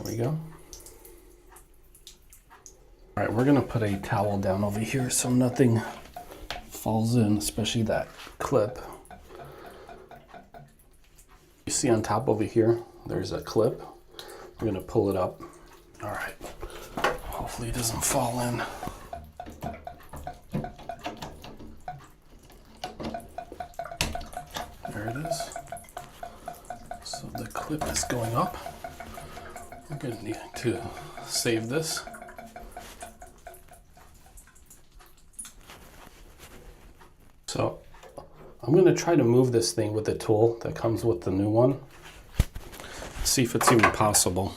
we go. All right, we're gonna put a towel down over here so nothing falls in, especially that clip. You see on top over here, there's a clip. We're gonna pull it up. All right, hopefully it doesn't fall in. There it is. So the clip is going up. We're gonna need to save this. So I'm gonna try to move this thing with the tool that comes with the new one. See if it's even possible.